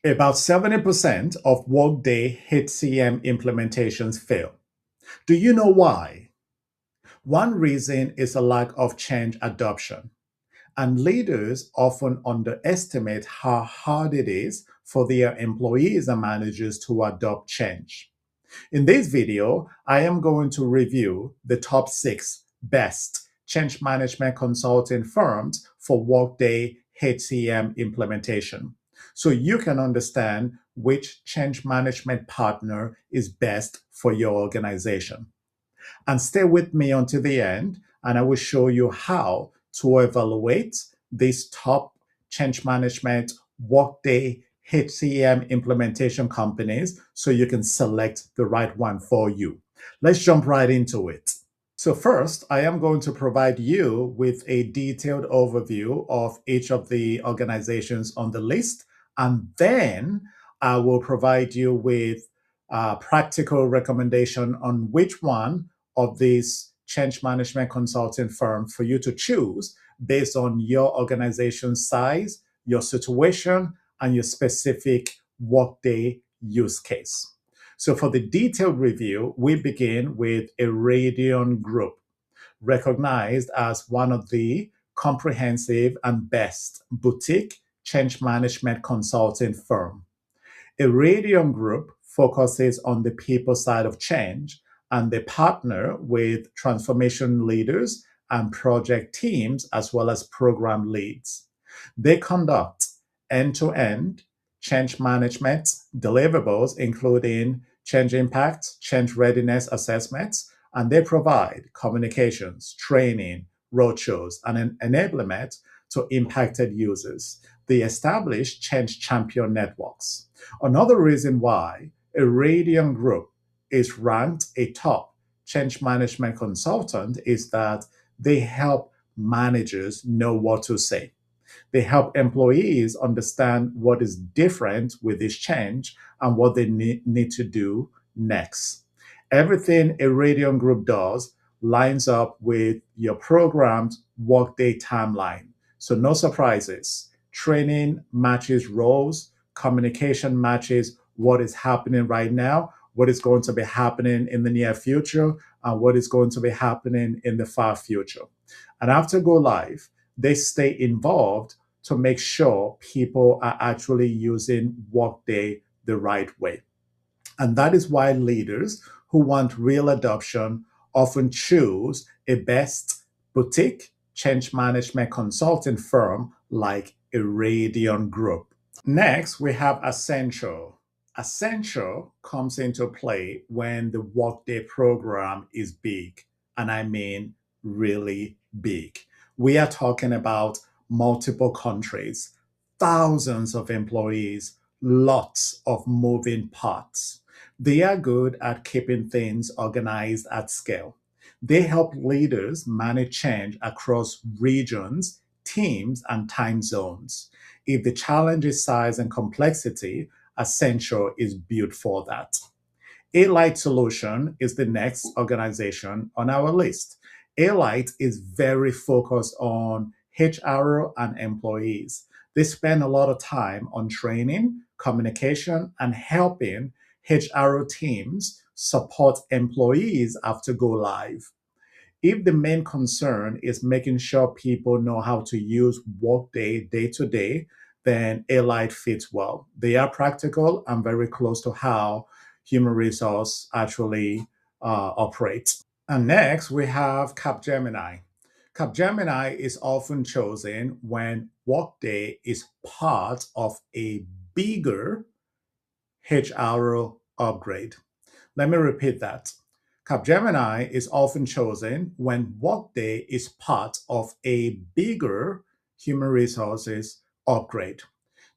About 70% of Workday HCM implementations fail. Do you know why? One reason is a lack of change adoption, and leaders often underestimate how hard it is for their employees and managers to adopt change. In this video, I am going to review the top 6 best change management consulting firms for Workday HCM implementation, so you can understand which change management partner is best for your organization. And stay with me until the end, and I will show you how to evaluate these top change management Workday HCM implementation companies so you can select the right one for you. Let's jump right into it. So first, I am going to provide you with a detailed overview of each of the organizations on the list, and then I will provide you with a practical recommendation on which one of these change management consulting firms for you to choose based on your organization size, your situation, and your specific Workday use case. So for the detailed review, we begin with a Radian Group, recognized as one of the comprehensive and best boutique change management consulting firm. Iridium Group focuses on the people side of change, and they partner with transformation leaders and project teams as well as program leads. They conduct end-to-end change management deliverables, including change impact, change readiness assessments, and they provide communications, training, roadshows, and an enablement to impacted users. They establish change champion networks. Another reason why Iridium Group is ranked a top change management consultant is that they help managers know what to say. They help employees understand what is different with this change and what they need to do next. Everything Iridium Group does lines up with your program's workday timeline. So no surprises. Training matches roles, communication matches what is happening right now, what is going to be happening in the near future, and what is going to be happening in the far future. And after go live, they stay involved to make sure people are actually using Workday the right way. And that is why leaders who want real adoption often choose a best boutique change management consulting firm like Iridium Group. Next, we have Essential. Essential comes into play when the Workday program is big, and I mean really big. We are talking about multiple countries, thousands of employees, lots of moving parts. They are good at keeping things organized at scale. They help leaders manage change across regions, teams, and time zones. If the challenge is size and complexity, Essential is built for that. A-Light Solution is the next organization on our list. A-Light is very focused on HR and employees. They spend a lot of time on training, communication, and helping HR teams support employees after go live. If the main concern is making sure people know how to use Workday day to day, then A-Light fits well. They are practical and very close to how human resource actually operates. And next, we have Capgemini. Capgemini is often chosen when Workday is part of a bigger HR upgrade. Let me repeat that. Capgemini is often chosen when Workday is part of a bigger human resources upgrade.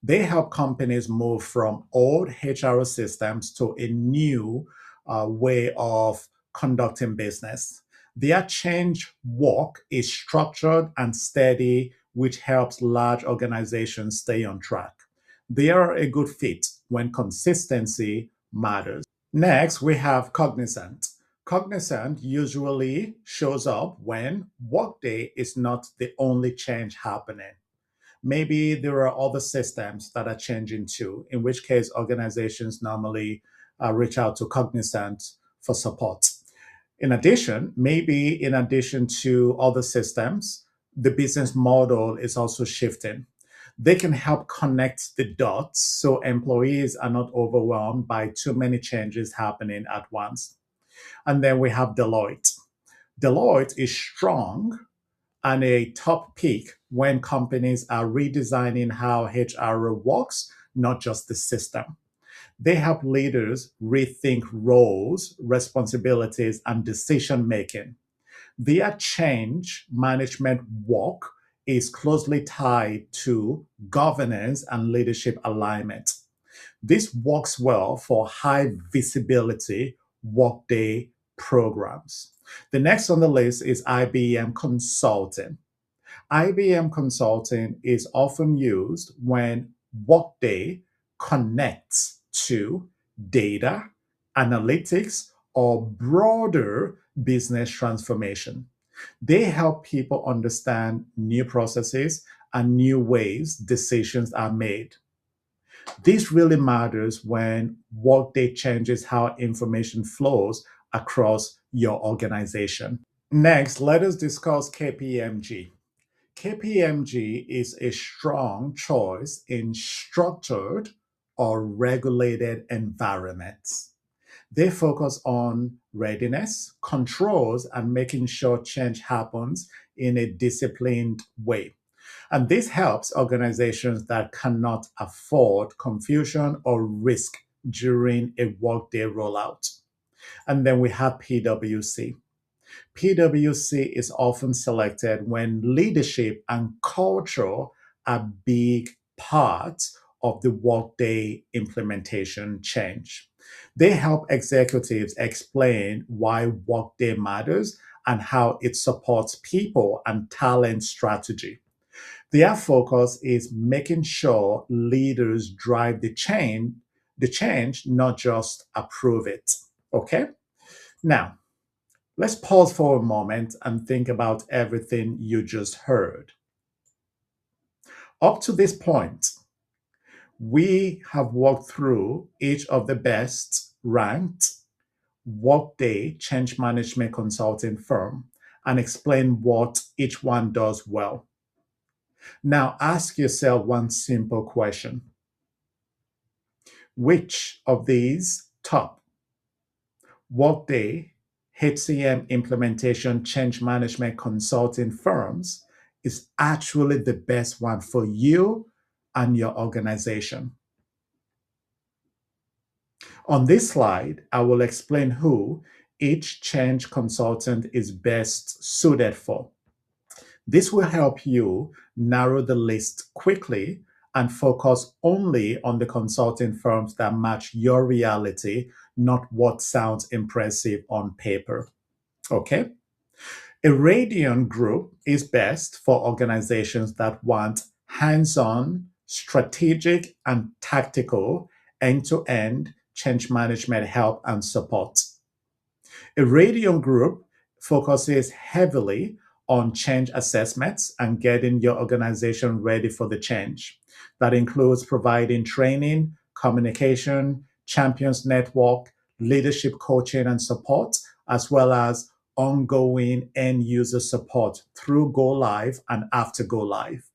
They help companies move from old HR systems to a new way of conducting business. Their change work is structured and steady, which helps large organizations stay on track. They are a good fit when consistency matters. Next, we have Cognizant. Cognizant usually shows up when Workday is not the only change happening. Maybe there are other systems that are changing too, in which case organizations normally reach out to Cognizant for support. In addition, maybe in addition to other systems, the business model is also shifting. They can help connect the dots so employees are not overwhelmed by too many changes happening at once. And then we have Deloitte. Deloitte is strong and a top pick when companies are redesigning how HR works, not just the system. They help leaders rethink roles, responsibilities, and decision making. Their change management work is closely tied to governance and leadership alignment. This works well for high visibility workday programs. The next on the list is IBM Consulting. IBM Consulting is often used when Workday connects to data, analytics, or broader business transformation. They help people understand new processes and new ways decisions are made. This really matters when Workday changes how information flows across your organization. Next, let us discuss KPMG. KPMG is a strong choice in structured or regulated environments. They focus on readiness, controls, and making sure change happens in a disciplined way. And this helps organizations that cannot afford confusion or risk during a workday rollout. And then we have PwC. PwC is often selected when leadership and culture are big parts of the workday implementation change. They help executives explain why workday matters and how it supports people and talent strategy. Their focus is making sure leaders drive the change, not just approve it. Okay? Now, let's pause for a moment and think about everything you just heard. Up to this point, we have walked through each of the best ranked Workday change management consulting firm and explained what each one does well. Now ask yourself one simple question. Which of these top Workday HCM implementation change management consulting firms is actually the best one for you and your organization? On this slide, I will explain who each change consultant is best suited for. This will help you narrow the list quickly and focus only on the consulting firms that match your reality, not what sounds impressive on paper. Okay? A Radian group is best for organizations that want hands on, strategic, and tactical end to end change management help and support. A Radian group focuses heavily on change assessments and getting your organization ready for the change. That includes providing training, communication, champions network, leadership coaching and support, as well as ongoing end user support through go live and after go live.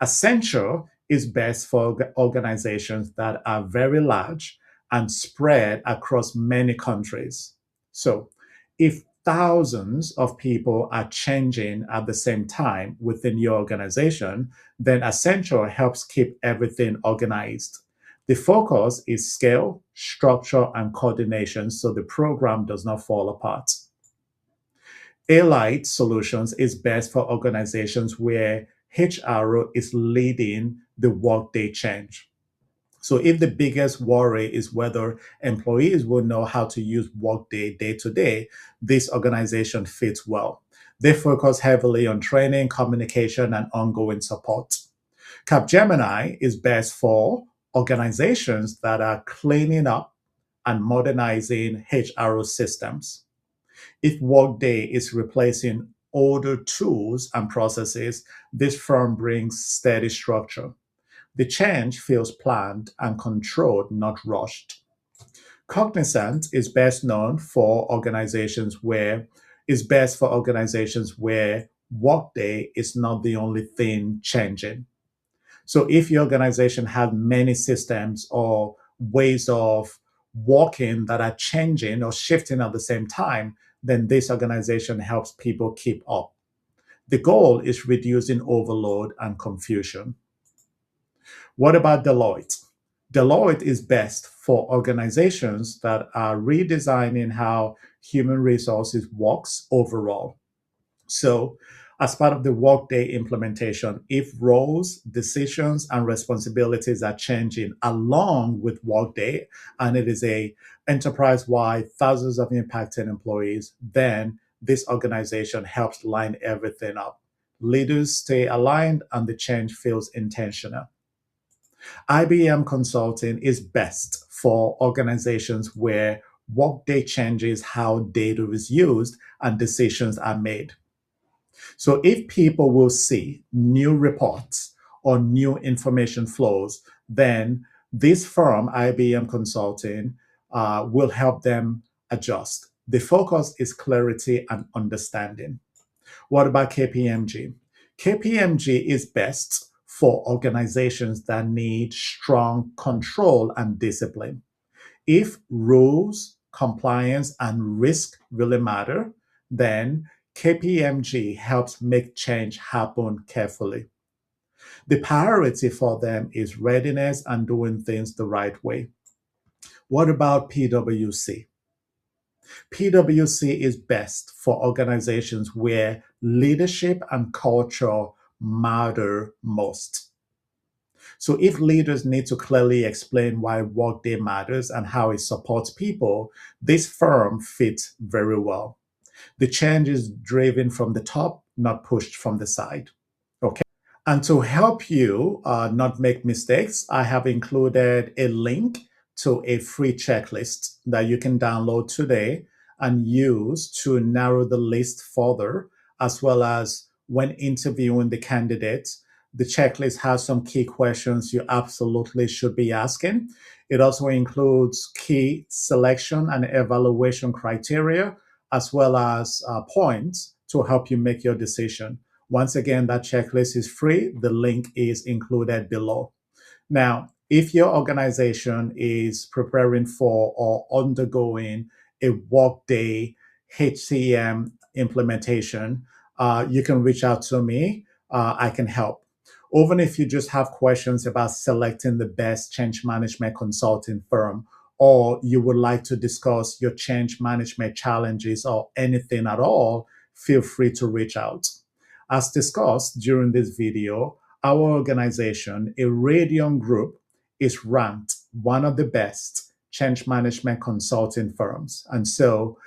Accenture is best for organizations that are very large and spread across many countries. So, if thousands of people are changing at the same time within your organization, then Accenture helps keep everything organized. The focus is scale, structure, and coordination so the program does not fall apart. Allied Solutions is best for organizations where HR is leading the workday change. So if the biggest worry is whether employees will know how to use Workday day to day, this organization fits well. They focus heavily on training, communication, and ongoing support. Capgemini is best for organizations that are cleaning up and modernizing HRO systems. If Workday is replacing older tools and processes, this firm brings steady structure. The change feels planned and controlled, not rushed. Cognizant is best for organizations where Workday is not the only thing changing. So if your organization has many systems or ways of working that are changing or shifting at the same time, then this organization helps people keep up. The goal is reducing overload and confusion. What about Deloitte? Deloitte is best for organizations that are redesigning how human resources works overall. So, as part of the Workday implementation, if roles, decisions, and responsibilities are changing along with Workday, and it is a enterprise-wide, thousands of impacted employees, then this organization helps line everything up. Leaders stay aligned, and the change feels intentional. IBM Consulting is best for organizations where Workday changes how data is used and decisions are made. So if people will see new reports or new information flows, then this firm, IBM Consulting, will help them adjust. The focus is clarity and understanding. What about KPMG? KPMG is best for organizations that need strong control and discipline. If rules, compliance, and risk really matter, then KPMG helps make change happen carefully. The priority for them is readiness and doing things the right way. What about PwC? PwC is best for organizations where leadership and culture matter most. So if leaders need to clearly explain why Workday matters and how it supports people, this firm fits very well. The change is driven from the top, not pushed from the side. Okay. And to help you not make mistakes, I have included a link to a free checklist that you can download today and use to narrow the list further, as well as when interviewing the candidates. The checklist has some key questions you absolutely should be asking. It also includes key selection and evaluation criteria, as well as points to help you make your decision. Once again, that checklist is free. The link is included below. Now, if your organization is preparing for or undergoing a Workday HCM implementation, you can reach out to me. I can help. Even if you just have questions about selecting the best change management consulting firm, or you would like to discuss your change management challenges or anything at all, feel free to reach out. As discussed during this video, our organization, a Radion Group, is ranked one of the best change management consulting firms. And so,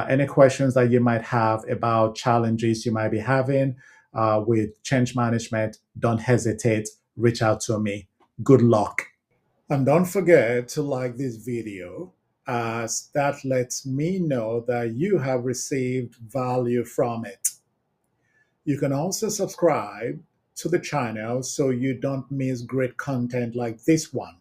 any questions that you might have about challenges you might be having with change management, don't hesitate, reach out to me. Good luck. And don't forget to like this video, as that lets me know that you have received value from it. You can also subscribe to the channel so you don't miss great content like this one.